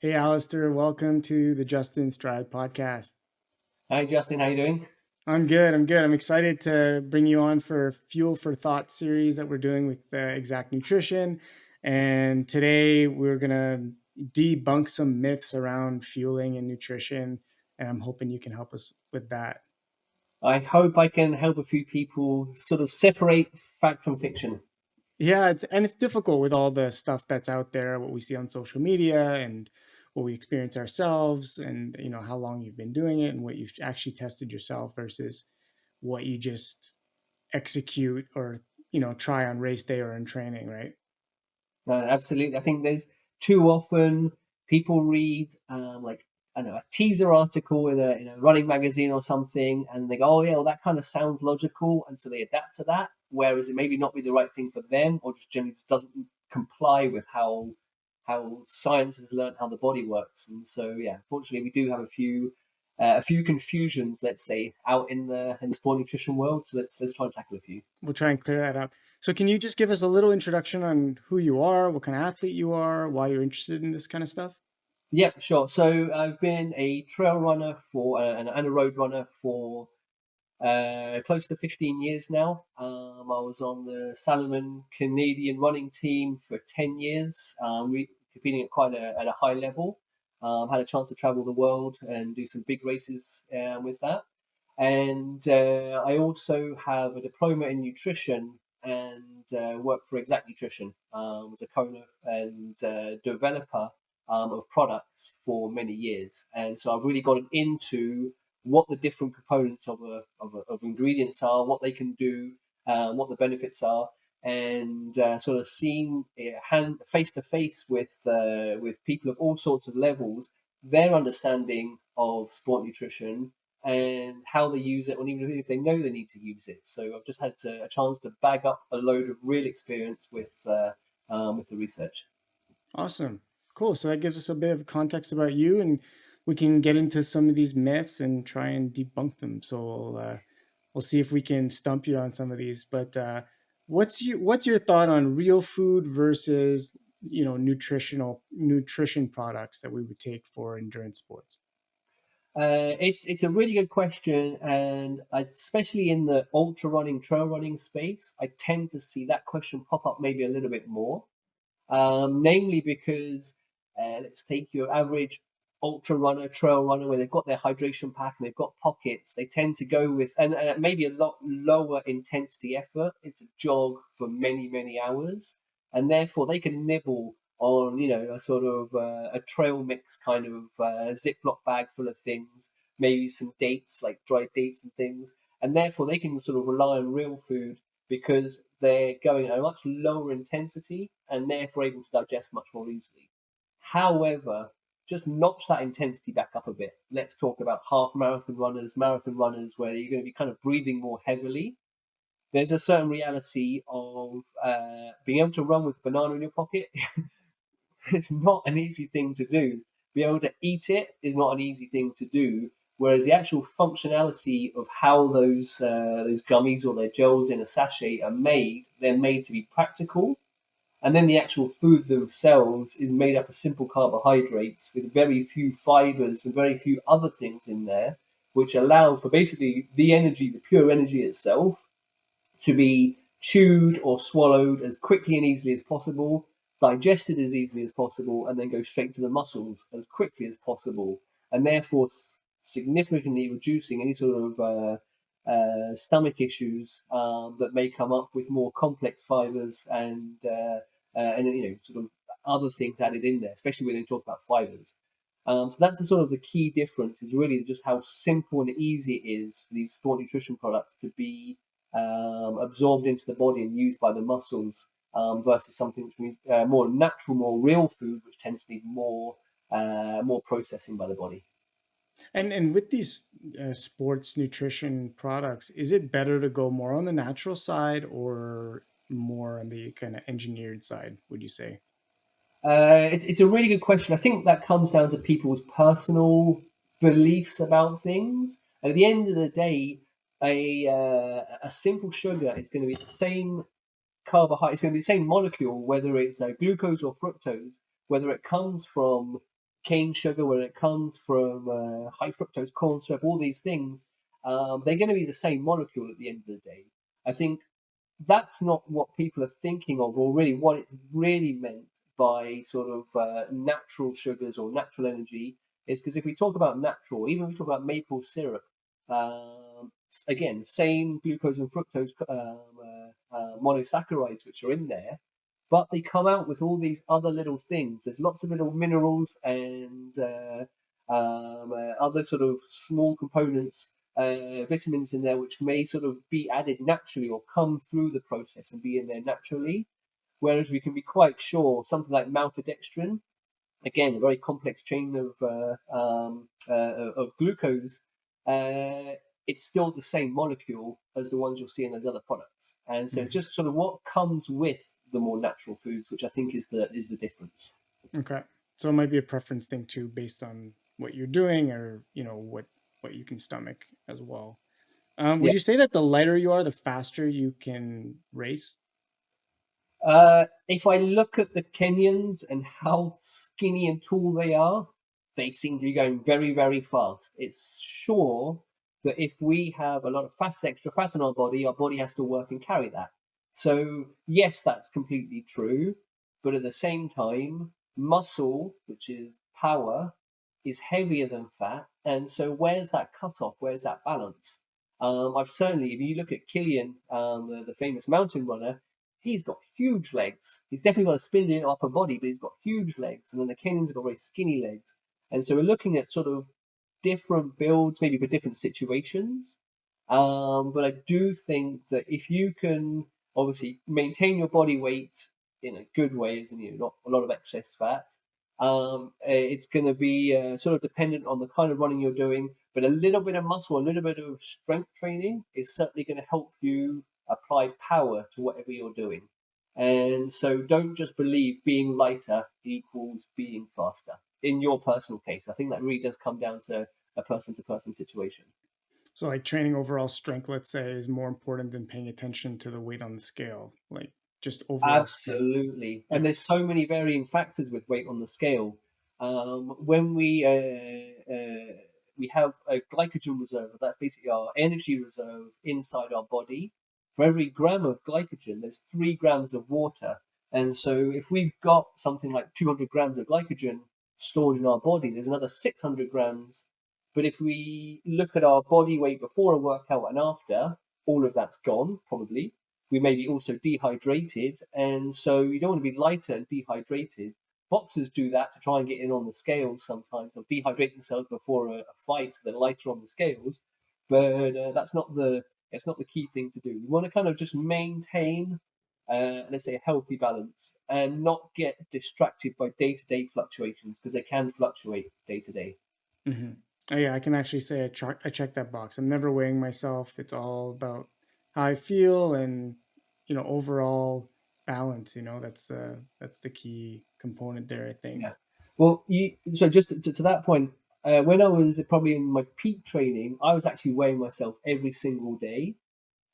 Hey, Alister, welcome to the Justin Stride podcast. Hi Justin, how you doing? I'm good. I'm good. I'm excited to bring you on for Fuel for Thought series that we're doing with Exact Nutrition. And today we're going to debunk some myths around fueling and nutrition. And I'm hoping you can help us with that. I hope I can help a few people sort of separate fact from fiction. Yeah, it's difficult with all the stuff that's out there, what we see on social media and what we experience ourselves, and how long you've been doing it and what you've actually tested yourself versus what you just execute or try on race day or in training, right? Absolutely, I think there's too often people read like I don't know a teaser article in a running magazine or something, and they go, "Oh yeah, well that kind of sounds logical," and so they adapt to that. Whereas it maybe not be the right thing for them, or just generally just doesn't comply with how science has learned how the body works. And so yeah, unfortunately, we do have a few confusions, let's say, out in the sport nutrition world. So let's try and tackle a few. We'll try and clear that up. So can you just give us a little introduction on who you are, what kind of athlete you are, why you're interested in this kind of stuff? Yep, sure. So I've been a trail runner and a road runner for close to 15 years now. I was on the Salomon Canadian running team for 10 years, competing at at a high level. Had a chance to travel the world and do some big races with that. And I also have a diploma in nutrition and work for Exact Nutrition. Was a co-owner and developer of products for many years, and so I've really gotten into what the different components of ingredients are, what they can do, what the benefits are, and sort of seen hand face to face with people of all sorts of levels, their understanding of sport nutrition and how they use it, or even if they know they need to use it. So I've just had a chance to bag up a load of real experience with the research. Awesome. Cool. So that gives us a bit of context about you, and we can get into some of these myths and try and debunk them. So we'll see if we can stump you on some of these. But what's your thought on real food versus nutrition products that we would take for endurance sports? It's a really good question, and especially in the ultra running, trail running space, I tend to see that question pop up maybe a little bit more. Namely because let's take your average ultra runner, trail runner, where they've got their hydration pack and they've got pockets. They tend to go with and maybe a lot lower intensity effort. It's a jog for many hours, and therefore they can nibble on a sort of a trail mix kind of Ziploc bag full of things, maybe some dates like dried dates and things, and therefore they can sort of rely on real food because they're going at a much lower intensity and therefore able to digest much more easily. However, just notch that intensity back up a bit. Let's talk about half marathon runners, where you're going to be kind of breathing more heavily. There's a certain reality of being able to run with a banana in your pocket. It's not an easy thing to do. Be able to eat it is not an easy thing to do. Whereas the actual functionality of how those gummies or their gels in a sachet are made, they're made to be practical. And then the actual food themselves is made up of simple carbohydrates with very few fibers and very few other things in there, which allow for basically the energy, the pure energy itself, to be chewed or swallowed as quickly and easily as possible, digested as easily as possible, and then go straight to the muscles as quickly as possible, and therefore significantly reducing any sort of stomach issues that may come up with more complex fibers and sort of other things added in there, especially when they talk about fibers. So that's the sort of the key difference is really just how simple and easy it is for these sport nutrition products to be absorbed into the body and used by the muscles versus something which means more natural, more real food, which tends to need more processing by the body. And with these sports nutrition products, is it better to go more on the natural side or more on the kind of engineered side, would you say? It's a really good question. I think that comes down to people's personal beliefs about things. At the end of the day, a simple sugar is going to be the same carbohydrate. It's going to be the same molecule, whether it's glucose or fructose, whether it comes from cane sugar, whether it comes from high fructose corn syrup, all these things, they're going to be the same molecule at the end of the day. I think that's not what people are thinking of, or really what it's really meant by sort of natural sugars or natural energy. Is because if we talk about natural, even if we talk about maple syrup, again, same glucose and fructose monosaccharides which are in there, but they come out with all these other little things. There's lots of little minerals and other sort of small components, vitamins in there, which may sort of be added naturally or come through the process and be in there naturally. Whereas we can be quite sure something like maltodextrin, again, a very complex chain of glucose, uh, it's still the same molecule as the ones you'll see in those other products. And so it's Mhm. just sort of what comes with the more natural foods, which I think is the difference. Okay. So it might be a preference thing too, based on what you're doing, or what you can stomach as well. Yeah. Would you say that the lighter you are, the faster you can race? If I look at the Kenyans and how skinny and tall they seem to be going very, very fast. It's sure that if we have a lot of fat, extra fat in our body has to work and carry that. So, yes, that's completely true. But at the same time, muscle, which is power, is heavier than fat. And so, where's that cutoff? Where's that balance? I've certainly, if you look at Killian, the famous mountain runner, he's got huge legs. He's definitely got a spindly upper body, but he's got huge legs. And then the Kenyans have got very skinny legs. And so we're looking at sort of different builds, maybe for different situations. But I do think that if you can obviously maintain your body weight in a good way, as in not a lot of excess fat, it's going to be sort of dependent on the kind of running you're doing. But a little bit of muscle, a little bit of strength training is certainly going to help you apply power to whatever you're doing. And so don't just believe being lighter equals being faster in your personal case. I think that really does come down to a person situation. So like training overall strength, let's say, is more important than paying attention to the weight on the scale. Like just overall strength. Absolutely. And Yeah. there's so many varying factors with weight on the scale. When we have a glycogen reserve, that's basically our energy reserve inside our body. For every gram of glycogen, there's 3 grams of water. And so if we've got something like 200 grams of glycogen stored in our body, there's another 600 grams. But if we look at our body weight before a workout and after, all of that's gone, probably. We may be also dehydrated, and so you don't want to be lighter and dehydrated. Boxers do that to try and get in on the scales sometimes. They'll dehydrate themselves before a fight so they're lighter on the scales, but that's not the key thing to do. You want to kind of just maintain, let's say, a healthy balance and not get distracted by day-to-day fluctuations because they can fluctuate day to day. Hmm. Oh, yeah, I can actually say I check that box. I'm never weighing myself. It's all about how I feel and overall balance. That's the key component there, I think. Yeah. Well, so just to that point, when I was probably in my peak training, I was actually weighing myself every single day.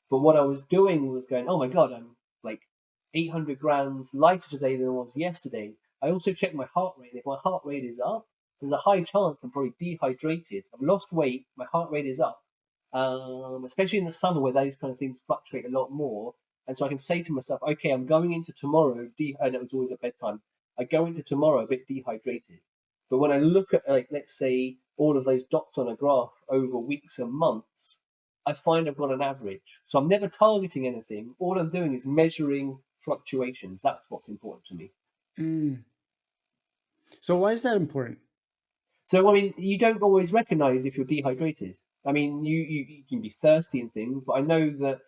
But what I was doing was going, oh my God, I'm like 800 grams lighter today than I was yesterday. I also checked my heart rate. If my heart rate is up, there's a high chance I'm probably dehydrated. I've lost weight, my heart rate is up, especially in the summer where those kind of things fluctuate a lot more. And so I can say to myself, okay, I'm going into tomorrow, and it was always at bedtime. I go into tomorrow a bit dehydrated. But when I look at, like, let's say, all of those dots on a graph over weeks and months, I find I've got an average. So I'm never targeting anything. All I'm doing is measuring fluctuations. That's what's important to me. Mm. So why is that important? So, I mean, you don't always recognize if you're dehydrated. I mean, you can be thirsty and things, but I know that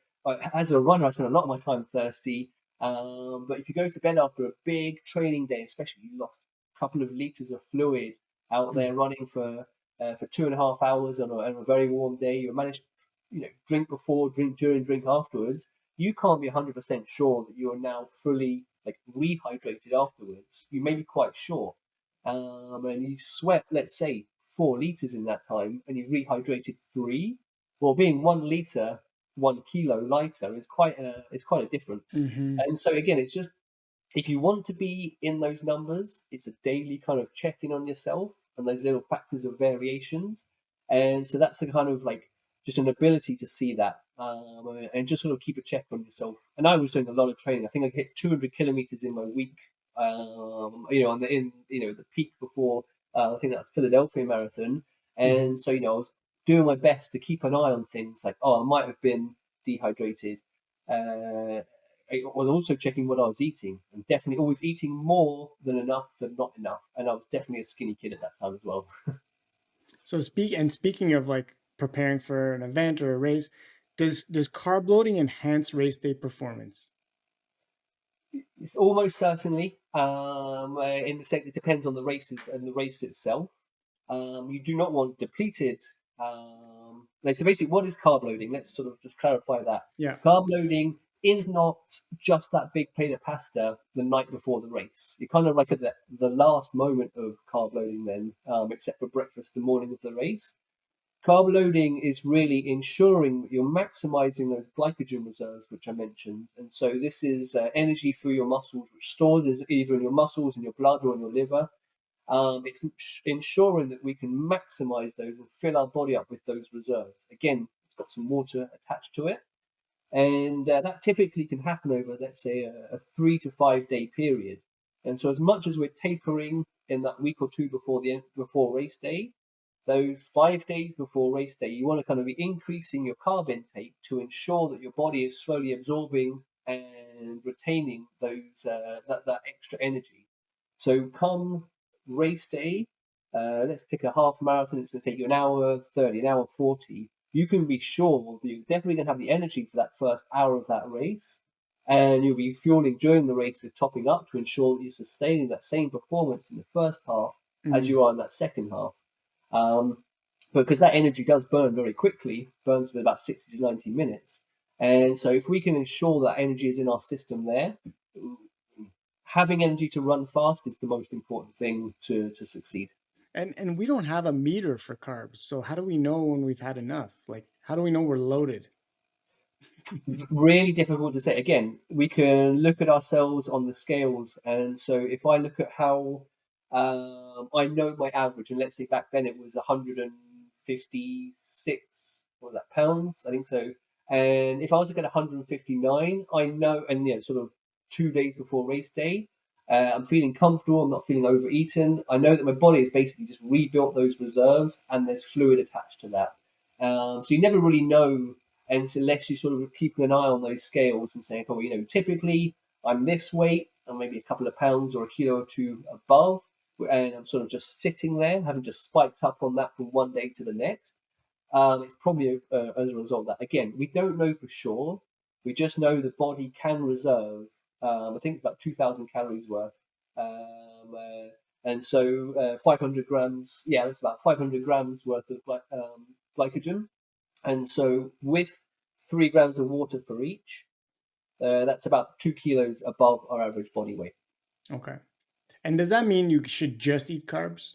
as a runner, I spend a lot of my time thirsty. But if you go to bed after a big training day, especially you lost a couple of liters of fluid out there Mm. running for 2.5 hours on a very warm day, you manage to drink before, drink during, drink afterwards. You can't be 100% sure that you are now fully like rehydrated afterwards. You may be quite sure, and you sweat, let's say, 4 liters in that time, and you rehydrated three, well, being 1 liter, 1 kilo lighter is quite a difference. Hmm. And so again, it's just if you want to be in those numbers, it's a daily kind of check in on yourself. and those little factors of variations. And so that's the kind of like just an ability to see that, and just sort of keep a check on yourself. And I was doing a lot of training. I think I hit 200 kilometers in my week, on the peak before, I think that was Philadelphia Marathon. Mhm. And so, I was doing my best to keep an eye on things like, oh, I might have been dehydrated. I was also checking what I was eating, and definitely always eating more than enough than not enough. And I was definitely a skinny kid at that time as well. So speaking of like preparing for an event or a race, does carb loading enhance race day performance? It's almost certainly, in the sense it depends on the races and the race itself. You do not want depleted. So basically, what is carb loading? Let's sort of just clarify that. Yeah. Carb loading is not just that big plate of pasta the night before the race. You're kind of like at the last moment of carb loading then, except for breakfast the morning of the race. Carb loading is really ensuring that you're maximizing those glycogen reserves, which I mentioned. And so this is energy through your muscles, which stores either in your muscles, in your blood, or in your liver. It's ensuring that we can maximize those and fill our body up with those reserves. Again, it's got some water attached to it. And that typically can happen over, let's say, a 3 to 5 day period. And so, as much as we're tapering in that week or two before race day, those 5 days before race day, you want to kind of be increasing your carb intake to ensure that your body is slowly absorbing and retaining that extra energy. So come race day, let's pick a half marathon. It's going to take you an hour 30, an hour 40. You can be sure that you're definitely going to have the energy for that first hour of that race, and you'll be fueling during the race with topping up to ensure that you're sustaining that same performance in the first half as Mhm. you are in that second half. Um, because that energy does burn very quickly, burns within about 60 to 90 minutes. And so, if we can ensure that energy is in our system there, having energy to run fast is the most important thing to succeed. And we don't have a meter for carbs. So how do we know when we've had enough? Like how do we know we're loaded? Really difficult to say. Again, we can look at ourselves on the scales, and so if I look at how I know my average, and let's say back then it was 156, what was that, pounds? I think so. And if I was to get 159, I know, and sort of 2 days before race day, I'm feeling comfortable. I'm not feeling overeaten. I know that my body has basically just rebuilt those reserves, and there's fluid attached to that. So you never really know, and unless you sort of keeping an eye on those scales and saying, oh, typically I'm this weight and maybe a couple of pounds or a kilo or two above, and I'm sort of just sitting there, having just spiked up on that from one day to the next. It's probably as a result of that. Again, we don't know for sure. We just know the body can reserve, I think it's about 2,000 calories worth. And so 500 grams, yeah, that's about 500 grams worth of glycogen. And so with 3 grams of water for each, that's about 2 kilos above our average body weight. Okay. And does that mean you should just eat carbs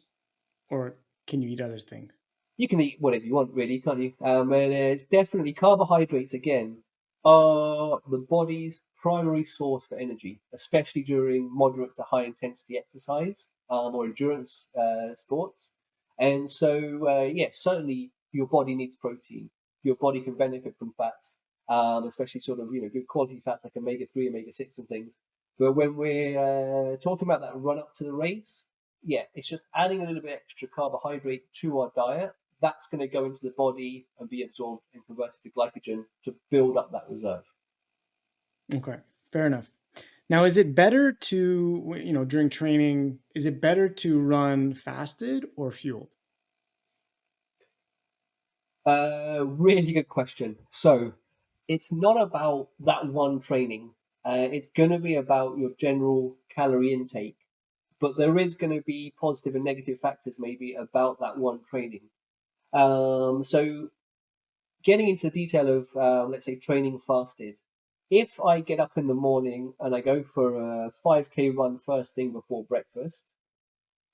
or can you eat other things? You can eat whatever you want, really, can't you? And it's definitely carbohydrates, again, are the body's primary source for energy, especially during moderate to high intensity exercise, or endurance sports. And so, yes, certainly your body needs protein. Your body can benefit from fats, especially sort of good quality fats like omega 3, omega 6, and things. But when we're talking about that run up to the race, yeah, it's just adding a little bit extra carbohydrate to our diet that's going to go into the body and be absorbed and converted to glycogen to build up that reserve. Okay. Fair enough. Now, is it better to, during training, is it better to run fasted or fueled? Really good question. So it's not about that one training. It's going to be about your general calorie intake, but there is going to be positive and negative factors maybe about that one training. So getting into the detail of, let's say, training fasted. If I get up in the morning and I go for a 5K run first thing before breakfast,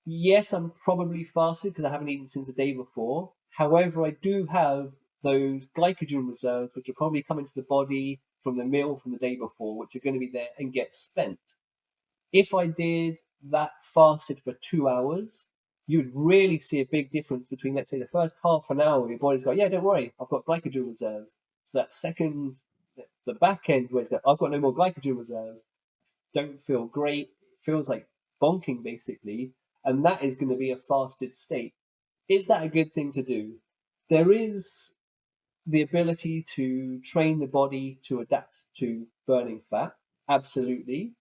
yes, I'm probably fasted because I haven't eaten since the day before. However, I do have those glycogen reserves, which are probably coming to the body from the meal from the day before, which are going to be there and get spent. If I did that fasted for 2 hours, you'd really see a big difference between, let's say, the first half an hour where your body's got, yeah, don't worry, I've got glycogen reserves. So that second, the back end where it's got, I've got no more glycogen reserves, don't feel great, it feels like bonking basically, and that is going to be a fasted state. Is that a good thing to do? There is the ability to train the body to adapt to burning fat, absolutely.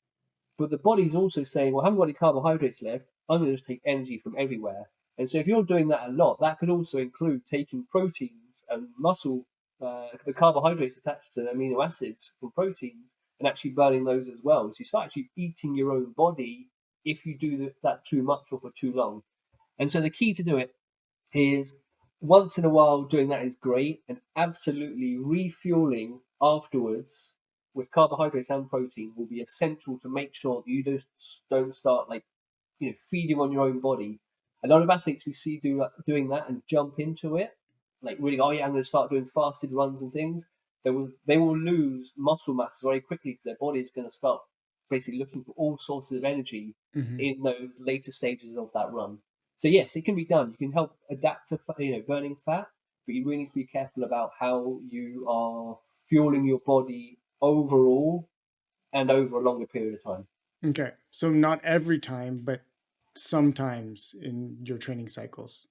But the body's also saying, well, I haven't got any carbohydrates left. I'm going to just take energy from everywhere. And so if you're doing that a lot, that could also include taking proteins and muscle, the carbohydrates attached to amino acids from proteins, and actually burning those as well. So you start actually eating your own body if you do that too much or for too long. And so the key to do it is once in a while doing that is great, and absolutely refueling afterwards with carbohydrates and protein will be essential to make sure that you don't start like feeding on your own body. A lot of athletes we see doing that and jump into it, like really, oh yeah, I'm going to start doing fasted runs and things. They will lose muscle mass very quickly because their body is going to start basically looking for all sources of energy Hmm. in those later stages of that run. So yes, it can be done. You can help adapt to burning fat, but you really need to be careful about how you are fueling your body overall and over a longer period of time. Okay. So not every time, but sometimes in your training cycles.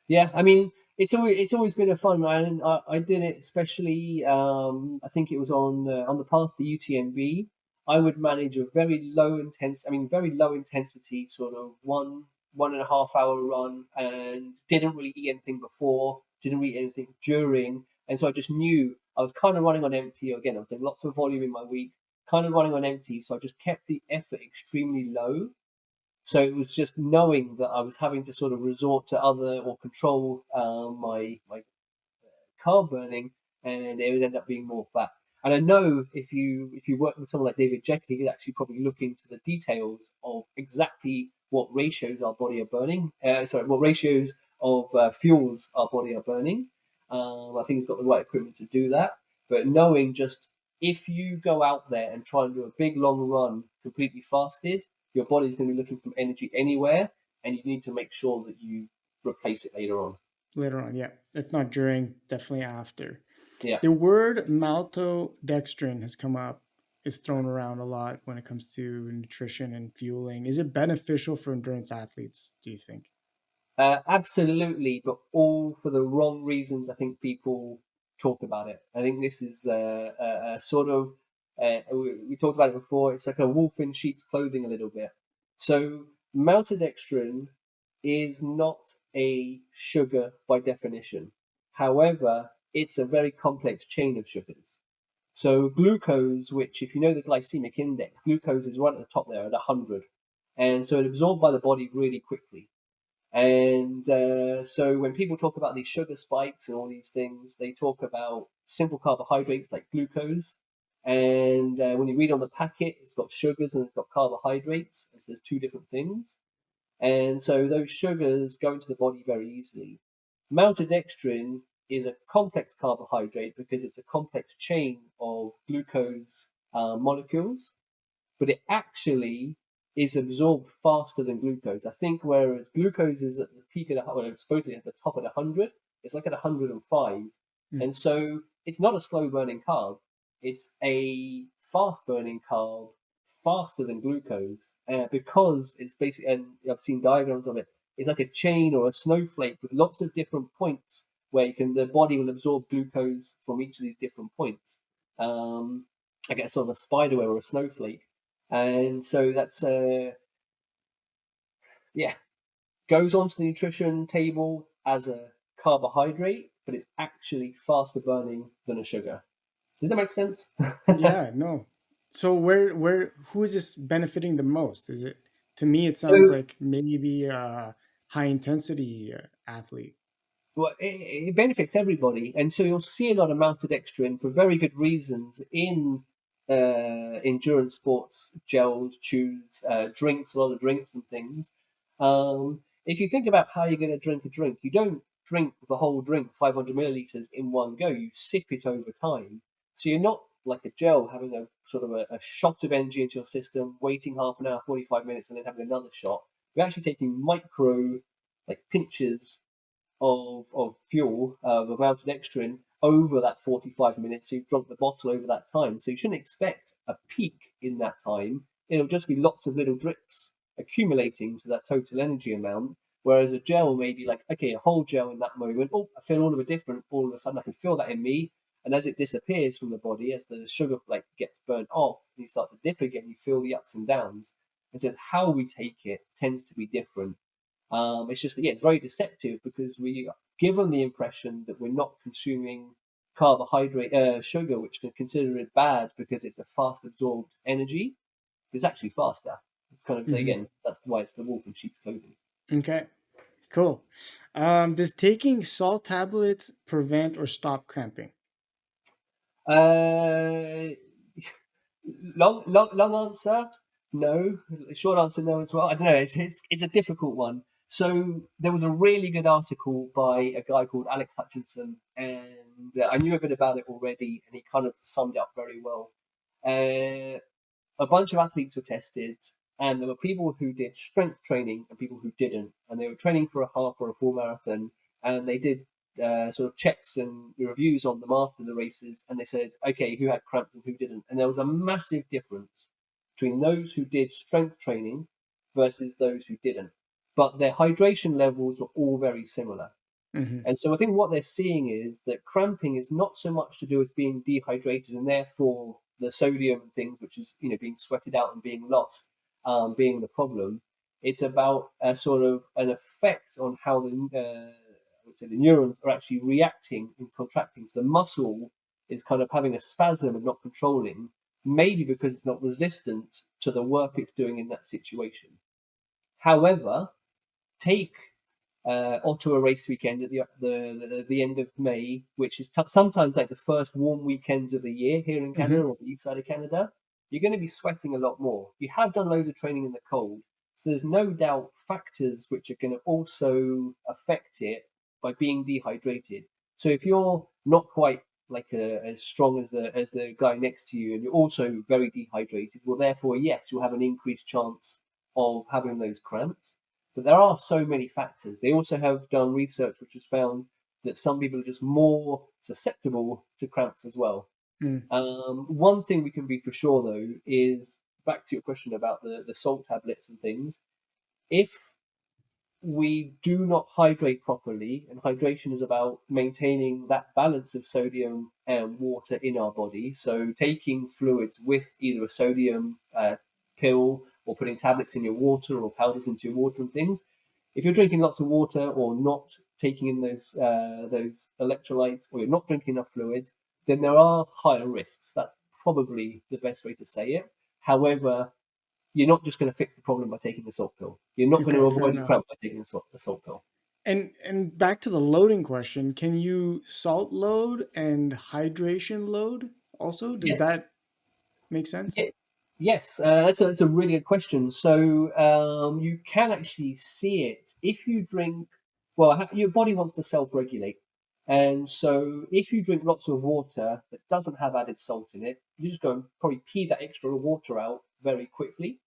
Yeah, I mean, it's always been a fun man. I did it especially. I think it was on the path to UTMB. I would manage a very low intensity, sort of 1.5 hour run, and didn't really eat anything before, didn't eat anything during, and so I just knew I was kind of running on empty. Again, I was doing lots of volume in my week, kind of running on empty, so I just kept the effort extremely low, so it was just knowing that I was having to sort of resort to other or control my carb burning, and it would end up being more fat. And I know if you work with someone like David Jekyll, he could actually probably look into the details of exactly what ratios our body are burning. What ratios of fuels our body are burning. I think he's got the right equipment to do that. But knowing just if you go out there and try and do a big long run completely fasted, your body's going to be looking for energy anywhere, and you need to make sure that you replace it later on. Later on, yeah. If not during, definitely after. Yeah. The word maltodextrin has come up, is thrown around a lot when it comes to nutrition and fueling. Is it beneficial for endurance athletes, do you think? Absolutely, but all for the wrong reasons. I think people talk about it. I think this is a sort of we talked about it before. It's like a wolf in sheep's clothing a little bit. So maltodextrin is not a sugar by definition. However, it's a very complex chain of sugars. So glucose, which if you know the glycemic index, glucose is right at the top there at 100, and so it's absorbed by the body really quickly. And so when people talk about these sugar spikes and all these things, they talk about simple carbohydrates like glucose. And when you read on the packet, it's got sugars and it's got carbohydrates. And so there's two different things. And so those sugars go into the body very easily. Maltodextrin is a complex carbohydrate because it's a complex chain of glucose molecules, but it actually is absorbed faster than glucose. I think whereas glucose is at the peak at supposedly at the top at 100, it's like at 105, Mm. and so it's not a slow burning carb. It's a fast burning carb, faster than glucose, because it's basically. And I've seen diagrams of it. It's like a chain or a snowflake with lots of different points where the body will absorb glucose from each of these different points. I guess sort of a spider web or a snowflake, and so that's yeah, goes onto the nutrition table as a carbohydrate, but it's actually faster burning than a sugar. Does that make sense? Yeah, no. So where who is this benefiting the most? Is it, to me it sounds So like maybe a high intensity athlete. well, it benefits everybody, and so you'll see a lot of maltodextrin for very good reasons in endurance sports, gels, chews, drinks, a lot of drinks and things. If you think about how you're going to drink a drink, you don't drink the whole drink, 500 milliliters, in one go. You sip it over time, so you're not like a gel having a sort of a shot of energy into your system, waiting half an hour, 45 minutes, and then having another shot. You're actually taking micro like pinches of fuel, of maltodextrin over that 45 minutes. So you've drunk the bottle over that time. So you shouldn't expect a peak in that time. It'll just be lots of little drips accumulating to that total energy amount. Whereas a gel may be like, okay, a whole gel in that moment. Oh, I feel all of a different. All of a sudden, I can feel that in me. And as it disappears from the body, as the sugar like gets burnt off, and you start to dip again, you feel the ups and downs. And so how we take it tends to be different. It's just that, yeah, it's very deceptive because we are given the impression that we're not consuming carbohydrate, sugar, which can consider it bad because it's a fast absorbed energy. It's actually faster. It's kind of, Hmm. again, that's why it's the wolf in sheep's clothing. Okay, cool. Does taking salt tablets prevent or stop cramping? Uh, long answer, no. Short answer, no as well. I don't know. It's a difficult one. So there was a really good article by a guy called Alex Hutchinson, and I knew a bit about it already, and he kind of summed it up very well. Uh, a bunch of athletes were tested, and there were people who did strength training and people who didn't, and they were training for a half or a full marathon, and they did sort of checks and reviews on them after the races, and they said, okay, who had cramps and who didn't, and there was a massive difference between those who did strength training versus those who didn't, but their hydration levels were all very similar. Hmm. And so I think what they're seeing is that cramping is not so much to do with being dehydrated and therefore the sodium and things, which is being sweated out and being lost, being the problem. It's about a sort of an effect on how I would say the neurons are actually reacting and contracting. So the muscle is kind of having a spasm and not controlling, maybe because it's not resistant to the work it's doing in that situation. However, take Ottawa race weekend at the end of May, which is sometimes like the first warm weekends of the year here in Canada Hmm. or the east side of Canada, you're going to be sweating a lot more. You have done loads of training in the cold, so there's no doubt factors which are going to also affect it by being dehydrated. So if you're not quite like as strong as the guy next to you, and you're also very dehydrated, well, therefore, yes, you'll have an increased chance of having those cramps. But there are so many factors. They also have done research which has found that some people are just more susceptible to cramps as well. Mm. One thing we can be for sure though is back to your question about the salt tablets and things. If we do not hydrate properly, and hydration is about maintaining that balance of sodium and water in our body. So, taking fluids with either a sodium pill or putting tablets in your water or powders into your water and things. If you're drinking lots of water or not taking in those electrolytes, or you're not drinking enough fluids, then there are higher risks. That's probably the best way to say it. However, you're not just going to fix the problem by taking the salt pill. You're not going to Okay, fair avoid a enough. cramp by taking the salt pill. And back to the loading question, can you salt load and hydration load also? Does Yes. that make sense? Ye- Yes, that's a really good question. So you can actually see it if you drink. Well, your body wants to self-regulate, and so if you drink lots of water that doesn't have added salt in it, you just go and probably pee that extra water out very quickly.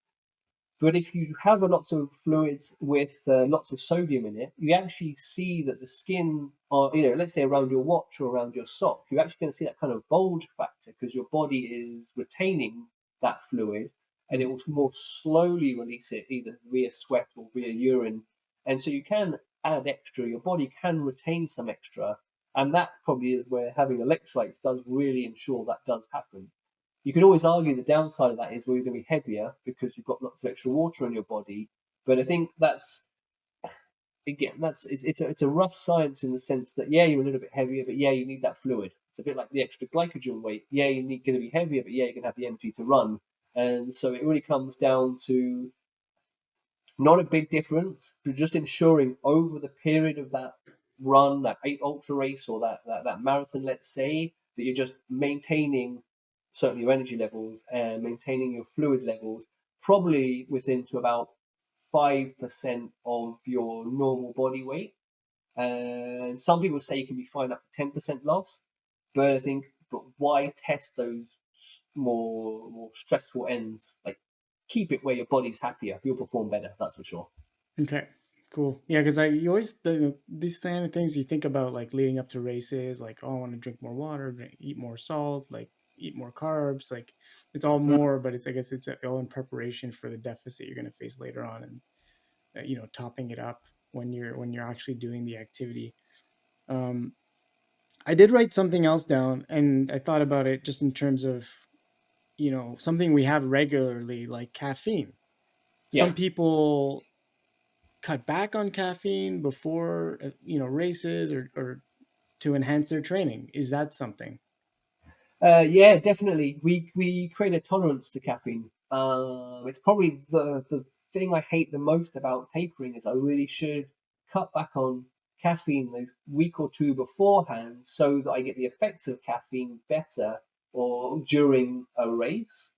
But if you have a lots of fluids with lots of sodium in it, you actually see that the skin, or let's say around your watch or around your sock, you're actually going to see that kind of bulge factor because your body is retaining that fluid, and it Mm. will more slowly release it either via sweat or via urine. And so you can add extra. Your body can retain some extra, and that probably is where having electrolytes does really ensure that does happen. You could always argue the downside of that is, well, you're going to be heavier because you've got lots of extra water in your body. But I think that's again, it's a rough science in the sense that yeah, you're a little bit heavier, but yeah, you need that fluid. It's a bit like the extra glycogen weight. Yeah, you're going to be heavier, but yeah, you're going to have the energy to run. And so it really comes down to not a big difference, but just ensuring over the period of that run, that 8 ultra race or that marathon, let's say, that you're just maintaining certainly your energy levels and maintaining your fluid levels, probably within to about 5% of your normal body weight. And some people say you can be fine up to 10% loss, but I think, but why test those more stressful ends? Like, keep it where your body's happier. You'll perform better. That's for sure. Okay, Cool. Yeah, because you always these kind of things you think about like leading up to races, like oh, I want to drink more water, eat more salt, like eat more carbs. Like it's all Mm. more, but it's I guess it's all in preparation for the deficit you're going to face later on, and topping it up when you're actually doing the activity. Um, I did write something else down, and I thought about it just in terms of something we have regularly, like caffeine. Yeah. Some people cut back on caffeine before races or to enhance their training. Is that something? Yeah, definitely. We create a tolerance to caffeine. It's probably the thing I hate the most about tapering is I really should cut back on caffeine the week or two beforehand so that I get the effects of caffeine better or during a race.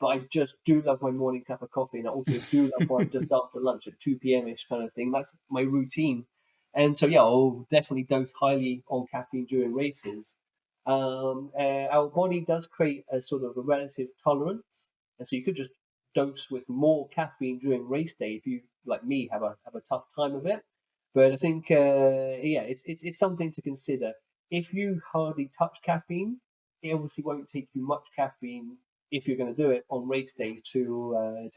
But I just do love my morning cup of coffee, and I also do love one just after lunch at 2 p.m. ish kind of thing. That's my routine. And so, yeah, I'll definitely dose highly on caffeine during races. Our body does create a sort of a relative tolerance, and so you could just dose with more caffeine during race day if you, like me, have a tough time of it. But I think, yeah, it's something to consider. If you hardly touch caffeine, it obviously won't take you much caffeine if you're going to do it on race day to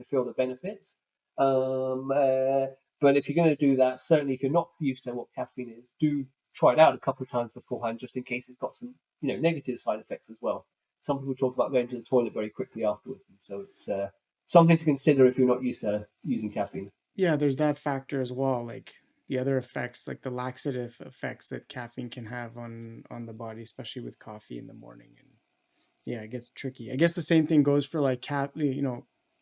feel the benefits. Um, uh, but if you're going to do that, certainly if you're not used to what caffeine is, do try it out a couple of times beforehand, just in case it's got some negative side effects as well. Some people talk about going to the toilet very quickly afterwards, and so it's something to consider if you're not used to using caffeine. Yeah, there's that factor as well. Like the other effects, like the laxative effects that caffeine can have on the body, especially with coffee in the morning. And yeah, it gets tricky. I guess the same thing goes for like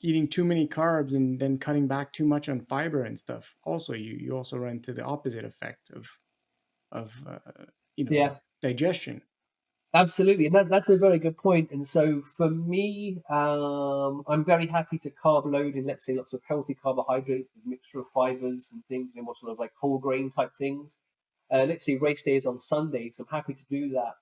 eating too many carbs and then cutting back too much on fiber and stuff. Also, you also run into the opposite effect of Yeah, digestion. absolutely, and that's a very good point. And so for me, I'm very happy to carb load in, let's say, lots of healthy carbohydrates with mixture of fibers and things, more sort of like whole grain type things. Let's say race day is on Sunday, so I'm happy to do that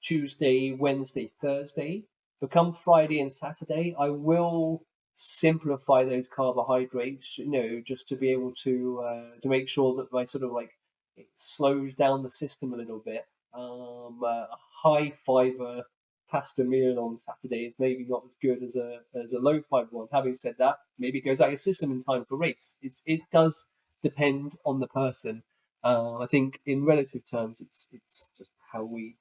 Tuesday, Wednesday, Thursday. But come Friday and Saturday, I will simplify those carbohydrates, just to be able to make sure that my sort of like it slows down the system a little bit. A high fiber pasta meal on Saturday is maybe not as good as a low fiber one. Having said that, maybe it goes out of your system in time for race. It does depend on the person. I think in relative terms, it's just how we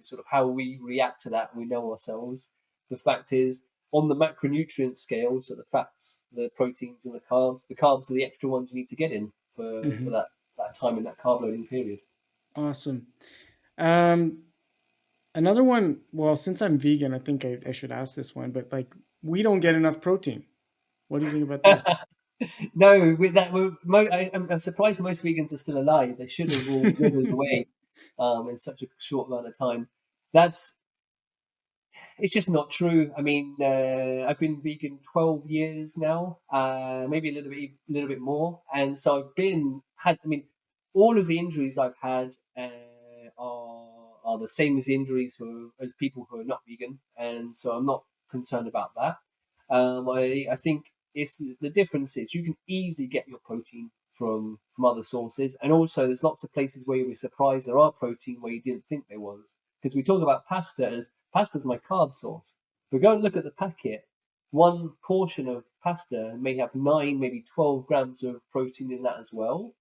sort of how we react to that. We know ourselves. The fact is, on the macronutrient scale, so the fats, the proteins, and the carbs are the extra ones you need to get in for Hmm. that time in that carb loading period. Awesome. Um, Another one. Well, since I'm vegan, I think I should ask this one. But like, we don't get enough protein. What do you think about that? No, with that, I'm surprised most vegans are still alive. They should have all withered away in such a short amount of time. That's It's just not true. I mean, I've been vegan 12 years now, maybe a little bit more, and so I've been had. I mean, all of the injuries I've had are the same as the injuries as people who are not vegan, and so I'm not concerned about that. I think the difference is you can easily get your protein from other sources, and also there's lots of places where you'll be surprised there are protein where you didn't think there was. Because we talk about pasta's my carb source. But go and look at the packet. One portion of pasta may have 9, maybe 12 grams of protein in that as well.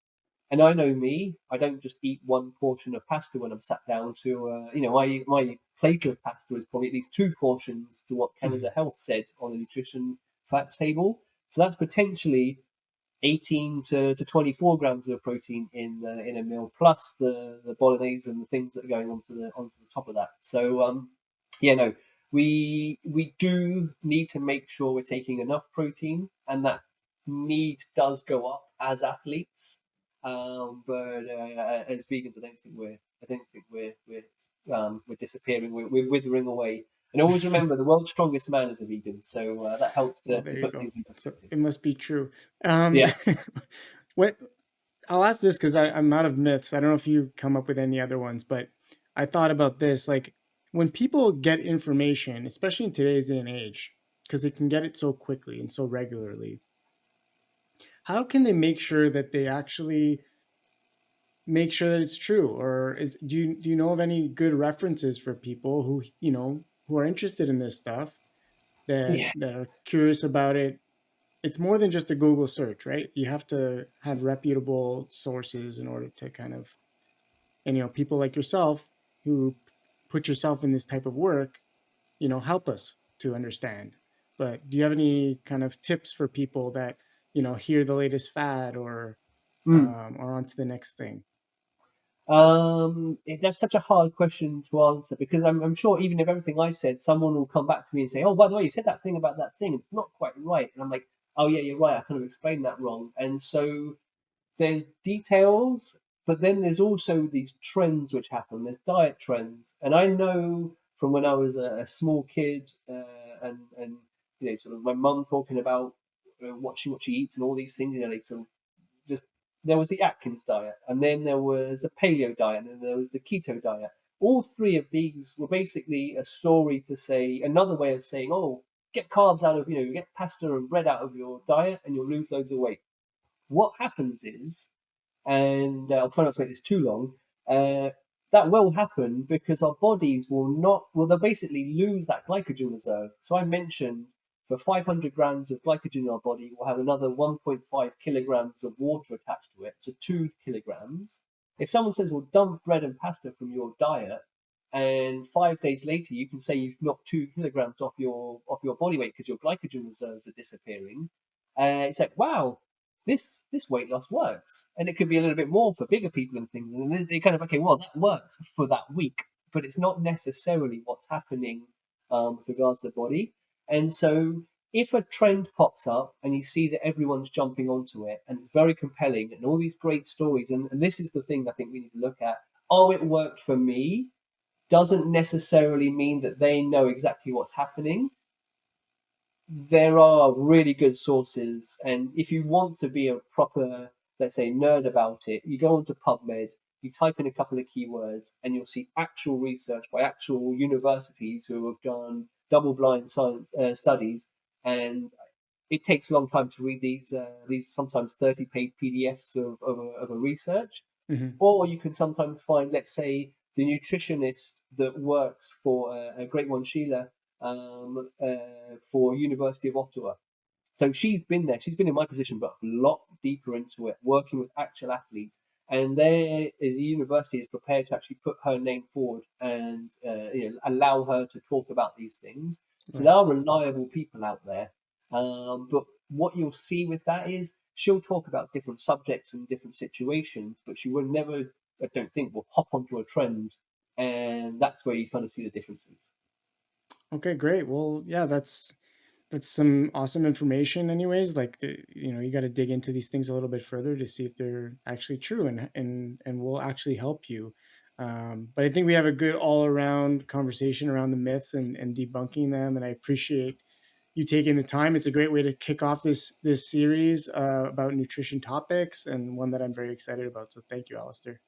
And I know me, I don't just eat one portion of pasta when I'm sat down to, my plate of pasta is probably at least two portions to what Canada Mhm. Health said on the nutrition facts table. So that's potentially 18 to 24 grams of protein in a meal, plus the bolognese and the things that are going onto the top of that. So yeah, no, we do need to make sure we're taking enough protein, and that need does go up as athletes. But as vegans, I don't think we're disappearing. We're withering away. And always remember, the world's strongest man is a vegan, so that helps Well, to there you put go. things in So perspective. it must be true. Um, Yeah. what I'll ask this because I'm out of myths. I don't know if you come up with any other ones, but I thought about this. Like when people get information, especially in today's day and age, because they can get it so quickly and so regularly, how can they make sure that they actually make sure that it's true? Or do you know of any good references for people who, who are interested in this stuff, that Yeah. are curious about it? It's more than just a Google search, right? You have to have reputable sources in order to kind of, and people like yourself who put yourself in this type of work, help us to understand. But do you have any kind of tips for people that, hear the latest fad, Mm. or on to the next thing? That's such a hard question to answer because I'm sure even if everything I said, someone will come back to me and say, "Oh, by the way, you said that thing about that thing. It's not quite right." And I'm like, "Oh yeah, you're right. I kind of explained that wrong." And so there's details, but then there's also these trends which happen. There's diet trends, and I know from when I was a small kid, and sort of my mum talking about watching what she eats and all these things. They sort of just there was the Atkins diet, and then there was the paleo diet, and then there was the keto diet. All three of these were basically a story to say another way of saying, "Oh, get carbs out of get pasta and bread out of your diet, and you'll lose loads of weight." What happens is, and I'll try not to make this too long. Uh, that will happen because our bodies will not, well, they'll basically lose that glycogen reserve. So I mentioned for 500 grams of glycogen in our body, we'll have another 1.5 kilograms of water attached to it, so 2 kilograms. If someone says, well, dump bread and pasta from your diet, and 5 days later you can say you've knocked 2 kilograms off your body weight because your glycogen reserves are disappearing, it's like, wow, this weight loss works, and it could be a little bit more for bigger people and things. And they kind of okay, well that works for that week, but it's not necessarily what's happening with regards to the body. And so if a trend pops up and you see that everyone's jumping onto it and it's very compelling and all these great stories, and this is the thing I think we need to look at. Oh, it worked for me doesn't necessarily mean that they know exactly what's happening. There are really good sources, and if you want to be a proper, let's say, nerd about it, you go onto PubMed, you type in a couple of keywords, and you'll see actual research by actual universities who have done double-blind science studies. And it takes a long time to read these sometimes 30-page PDFs of a research. Hmm. Or you can sometimes find, let's say, the nutritionist that works for a great one, Sheila, for University of Ottawa. So she's been there. She's been in my position, but a lot deeper into it, working with actual athletes. And the university is prepared to actually put her name forward and allow her to talk about these things. So there Right. are reliable people out there. But what you'll see with that is she'll talk about different subjects and different situations, but she will never, I don't think, will hop onto a trend. And that's where you kind of see the differences. Okay, great. Well, yeah, that's some awesome information anyways. Like, you got to dig into these things a little bit further to see if they're actually true, and will actually help you. But I think we have a good all around conversation around the myths, and debunking them, and I appreciate you taking the time. It's a great way to kick off this series about nutrition topics, and one that I'm very excited about. So thank you, Alistair.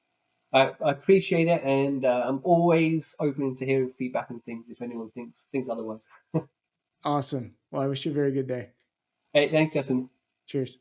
I appreciate it, and I'm always open to hearing feedback and things if anyone thinks otherwise. Awesome. Well, I wish you a very good day. Hey, thanks, Justin. Cheers.